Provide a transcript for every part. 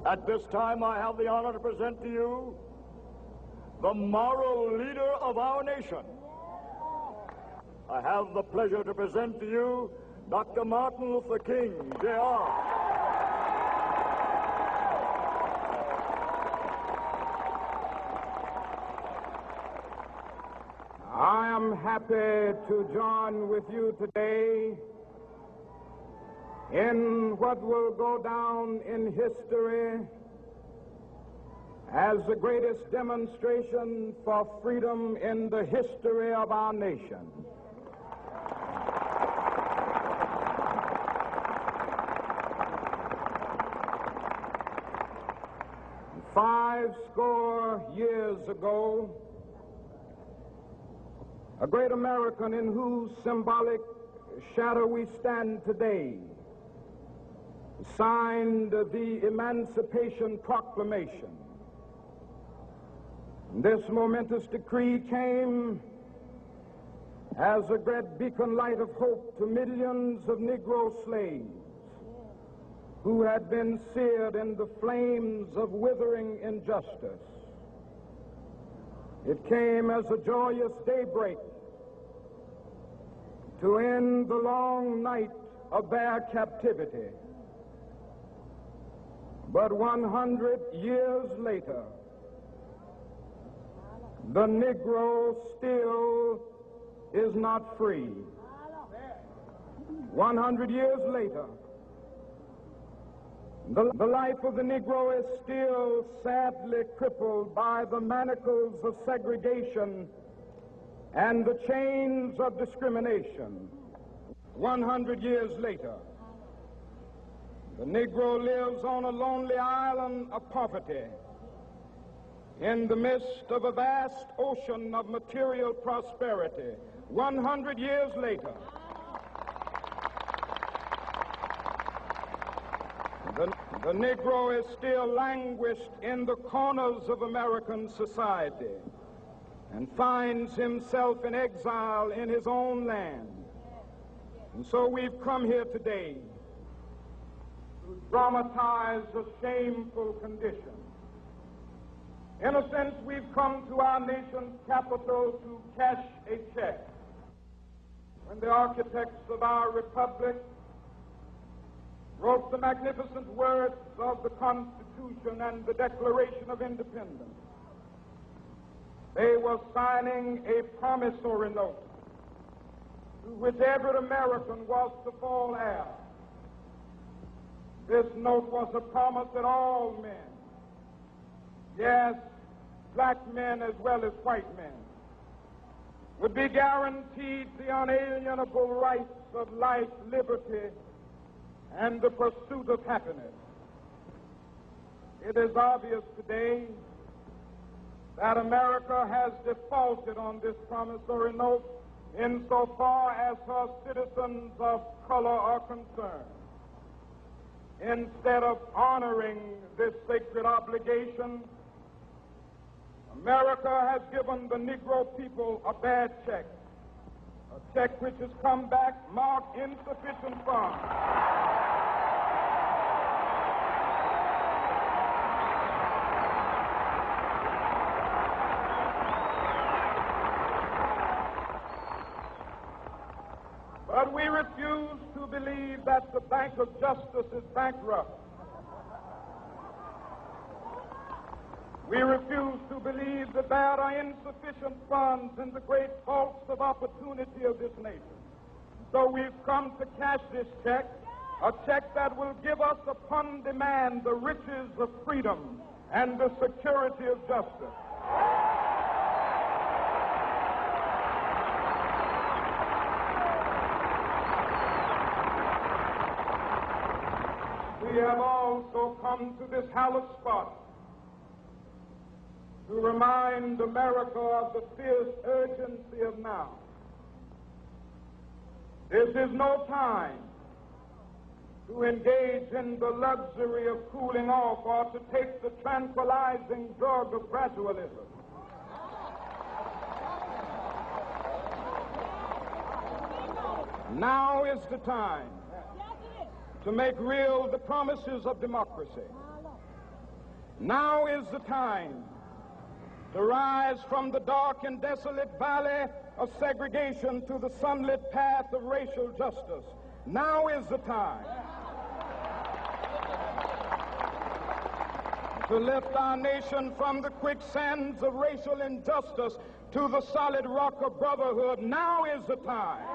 At this time, I have the honor to present to you the moral leader of our nation. I have the pleasure to present to you Dr. Martin Luther King, Jr. I am happy to join with you today in what will go down in history as the greatest demonstration for freedom in the history of our nation. Five score years ago, a great American in whose symbolic shadow we stand today signed the Emancipation Proclamation. This momentous decree came as a great beacon light of hope to millions of Negro slaves who had been seared in the flames of withering injustice. It came as a joyous daybreak to end the long night of their captivity. But 100 years later, the Negro still is not free. 100 years later, the life of the Negro is still sadly crippled by the manacles of segregation and the chains of discrimination. 100 years later, the Negro lives on a lonely island of poverty in the midst of a vast ocean of material prosperity. 100 years later, the Negro is still languished in the corners of American society and finds himself in exile in his own land. And so we've come here today to dramatize a shameful condition. In a sense, we've come to our nation's capital to cash a check. When the architects of our republic wrote the magnificent words of the Constitution and the Declaration of Independence, they were signing a promissory note to which every American was to fall heir. This note was a promise that all men, yes, black men as well as white men, would be guaranteed the unalienable rights of life, liberty, and the pursuit of happiness. It is obvious today that America has defaulted on this promissory note insofar as her citizens of color are concerned. Instead of honoring this sacred obligation, America has given the Negro people a bad check, a check which has come back marked insufficient funds. But we refuse to believe that the Bank of Justice is bankrupt. We refuse to believe that there are insufficient funds in the great vaults of opportunity of this nation. So we've come to cash this check, a check that will give us upon demand the riches of freedom and the security of justice. We have also come to this hallowed spot to remind America of the fierce urgency of now. This is no time to engage in the luxury of cooling off or to take the tranquilizing drug of gradualism. Now is the time to make real the promises of democracy. Now is the time to rise from the dark and desolate valley of segregation to the sunlit path of racial justice. Now is the time to lift our nation from the quicksands of racial injustice to the solid rock of brotherhood. Now is the time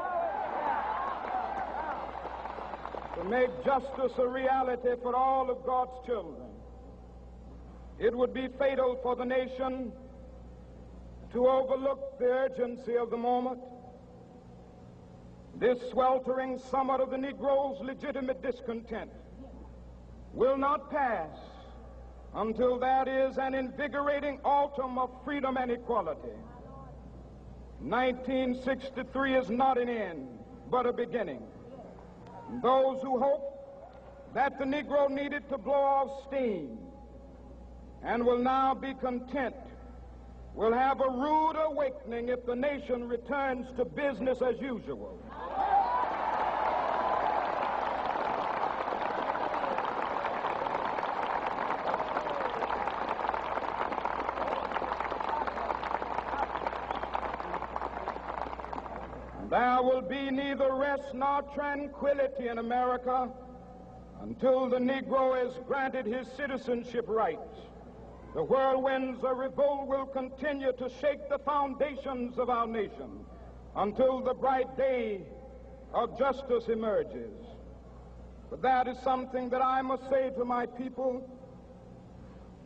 to make justice a reality for all of God's children. It would be fatal for the nation to overlook the urgency of the moment. This sweltering summit of the Negro's legitimate discontent will not pass until that is an invigorating autumn of freedom and equality. 1963 is not an end, but a beginning. Those who hope that the Negro needed to blow off steam and will now be content will have a rude awakening if the nation returns to business as usual. There will be neither rest nor tranquility in America until the Negro is granted his citizenship rights. The whirlwinds of revolt will continue to shake the foundations of our nation until the bright day of justice emerges. But that is something that I must say to my people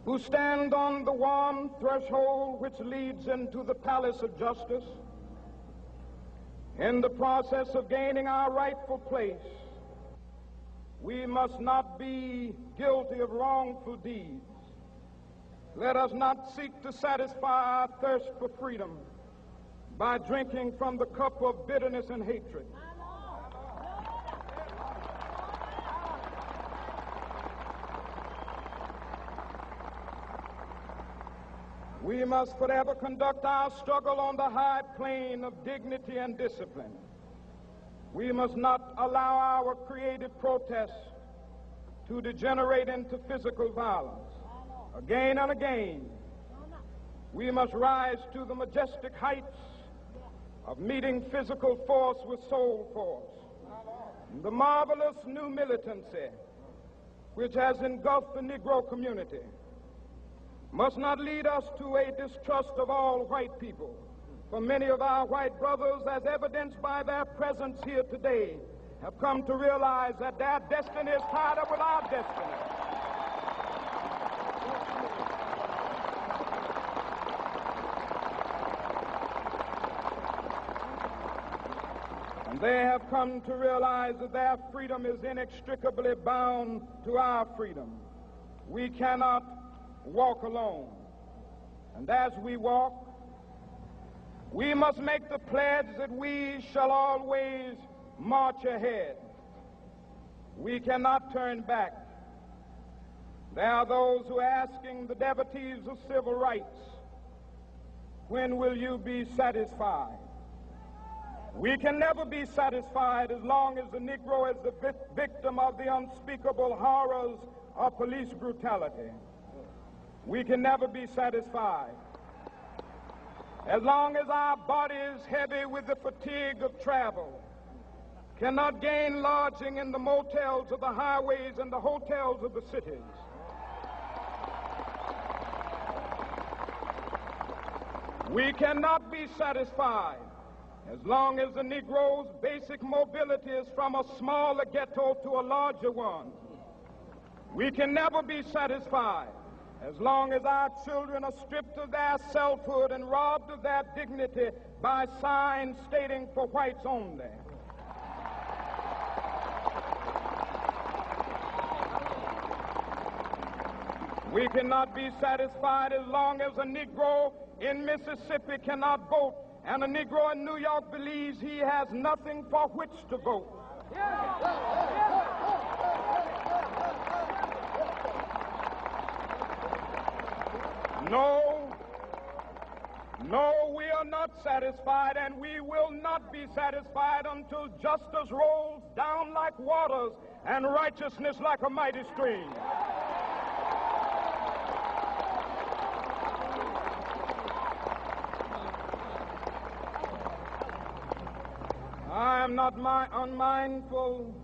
who stand on the warm threshold which leads into the palace of justice. In the process of gaining our rightful place, we must not be guilty of wrongful deeds. Let us not seek to satisfy our thirst for freedom by drinking from the cup of bitterness and hatred. We must forever conduct our struggle on the high plane of dignity and discipline. We must not allow our creative protests to degenerate into physical violence. Again and again, we must rise to the majestic heights of meeting physical force with soul force. The marvelous new militancy which has engulfed the Negro community must not lead us to a distrust of all white people. For many of our white brothers, as evidenced by their presence here today, have come to realize that their destiny is tied up with our destiny. And they have come to realize that their freedom is inextricably bound to our freedom. We cannot walk alone. And as we walk, we must make the pledge that we shall always march ahead. We cannot turn back. There are those who are asking the devotees of civil rights, when will you be satisfied? We can never be satisfied as long as the Negro is the victim of the unspeakable horrors of police brutality. We can never be satisfied as long as our bodies, heavy with the fatigue of travel, cannot gain lodging in the motels of the highways and the hotels of the cities. We cannot be satisfied as long as the Negro's basic mobility is from a smaller ghetto to a larger one. We can never be satisfied as long as our children are stripped of their selfhood and robbed of their dignity by signs stating for whites only. We cannot be satisfied as long as a Negro in Mississippi cannot vote and a Negro in New York believes he has nothing for which to vote. No, we are not satisfied, and we will not be satisfied until justice rolls down like waters and righteousness like a mighty stream. not unmindful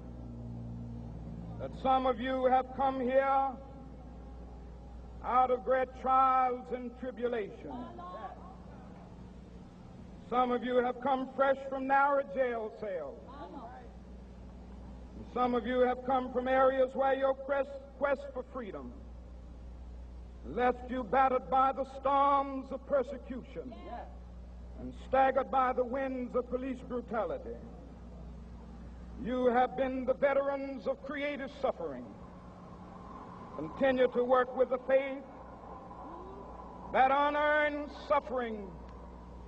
that some of you have come here out of great trials and tribulations. Some of you have come fresh from narrow jail cells. Some of you have come from areas where your quest for freedom left you battered by the storms of persecution and staggered by the winds of police brutality. You have been the veterans of creative suffering. Continue to work with the faith that unearned suffering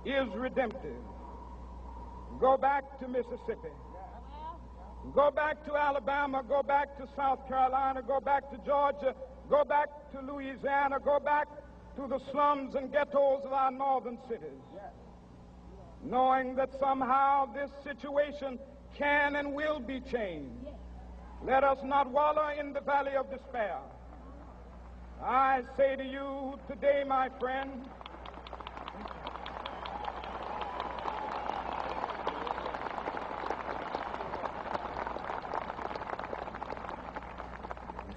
is redemptive. Go back to Mississippi. Go back to Alabama. Go back to South Carolina. Go back to Georgia. Go back to Louisiana. Go back to the slums and ghettos of our northern cities. Knowing that somehow this situation can and will be changed. Let us not wallow in the valley of despair. I say to you today, my friend,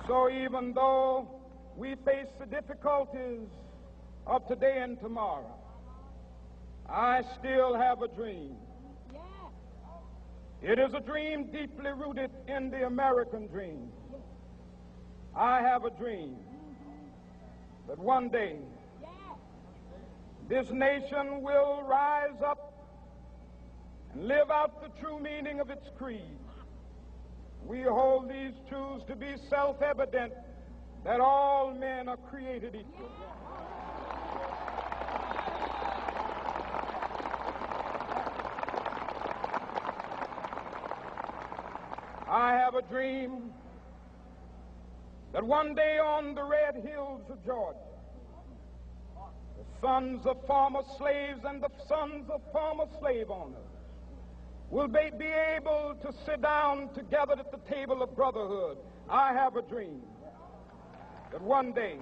so even though we face the difficulties of today and tomorrow, I still have a dream. It is a dream deeply rooted in the American dream. I have a dream that one day this nation will rise up and live out the true meaning of its creed. We hold these truths to be self-evident, that all men are created equal. I have a dream that one day on the red hills of Georgia, the sons of former slaves and the sons of former slave owners will be able to sit down together at the table of brotherhood. I have a dream that one day,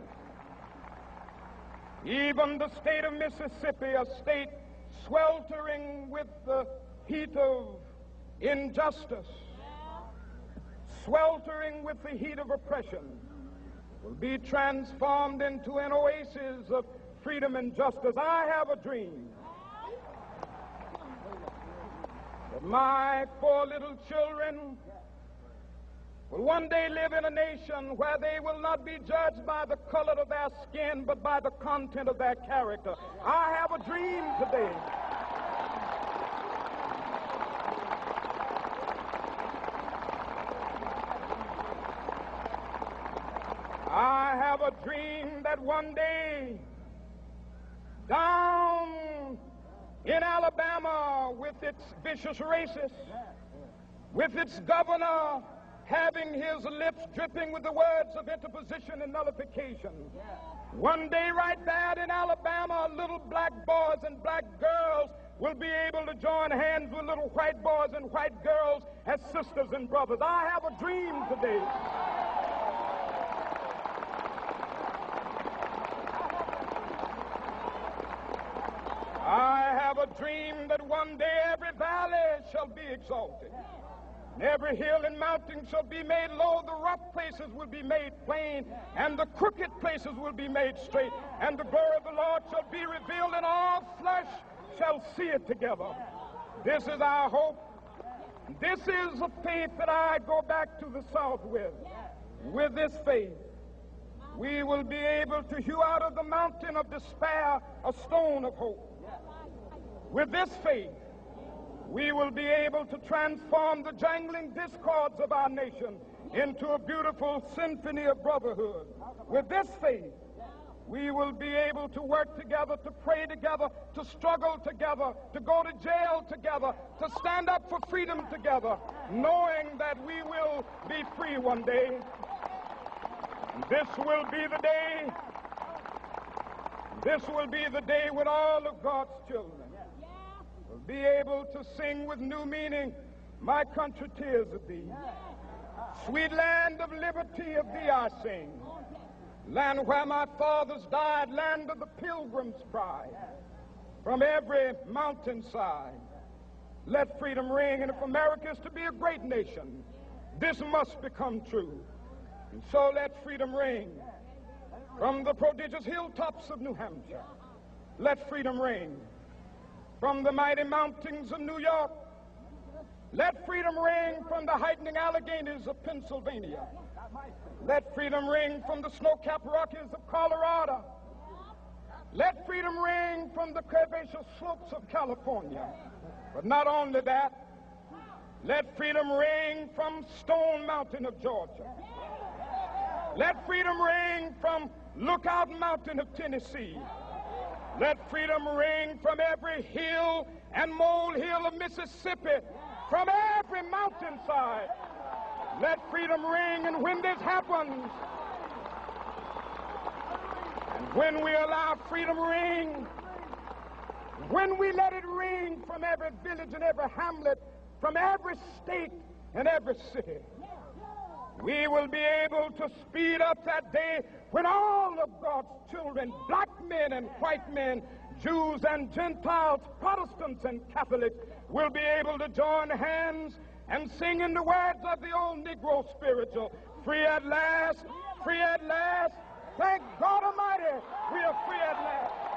even the state of Mississippi, a state sweltering with the heat of injustice, sweltering with the heat of oppression, will be transformed into an oasis of freedom and justice. I have a dream that my 4 little children will one day live in a nation where they will not be judged by the color of their skin, but by the content of their character. I have a dream today I have a dream that one day down in Alabama, with its vicious racists, with its governor having his lips dripping with the words of interposition and nullification, one day right there in Alabama, little black boys and black girls will be able to join hands with little white boys and white girls as sisters and brothers. I have a dream today I have a dream that one day every valley shall be exalted, and every hill and mountain shall be made low, the rough places will be made plain, and the crooked places will be made straight, and the glory of the Lord shall be revealed, and all flesh shall see it together. This is our hope. This is a faith that I go back to the South with. With this faith, we will be able to hew out of the mountain of despair a stone of hope. With this faith, we will be able to transform the jangling discords of our nation into a beautiful symphony of brotherhood. With this faith, we will be able to work together, to pray together, to struggle together, to go to jail together, to stand up for freedom together, knowing that we will be free one day. This will be the day. This will be the day when all of God's children will be able to sing with new meaning, my country, tears of thee. Sweet land of liberty, of thee I sing. Land where my fathers died, land of the pilgrim's pride. From every mountainside, Let freedom ring, and if America is to be a great nation, this must become true. And so let freedom ring from the prodigious hilltops of New Hampshire. Let freedom ring from the mighty mountains of New York. Let freedom ring from the heightening Alleghenies of Pennsylvania. Let freedom ring from the snow-capped Rockies of Colorado. Let freedom ring from the curvaceous slopes of California. But not only that, let freedom ring from Stone Mountain of Georgia. Let freedom ring from Lookout Mountain of Tennessee. Let freedom ring from every hill and molehill of Mississippi, from every mountainside. Let freedom ring, and when this happens, and when we allow freedom ring, when we let it ring from every village and every hamlet, from every state and every city, we will be able to speed up that day when all of God's children, black men and white men, Jews and Gentiles, Protestants and Catholics, will be able to join hands and sing in the words of the old Negro spiritual, free at last, thank God Almighty, we are free at last.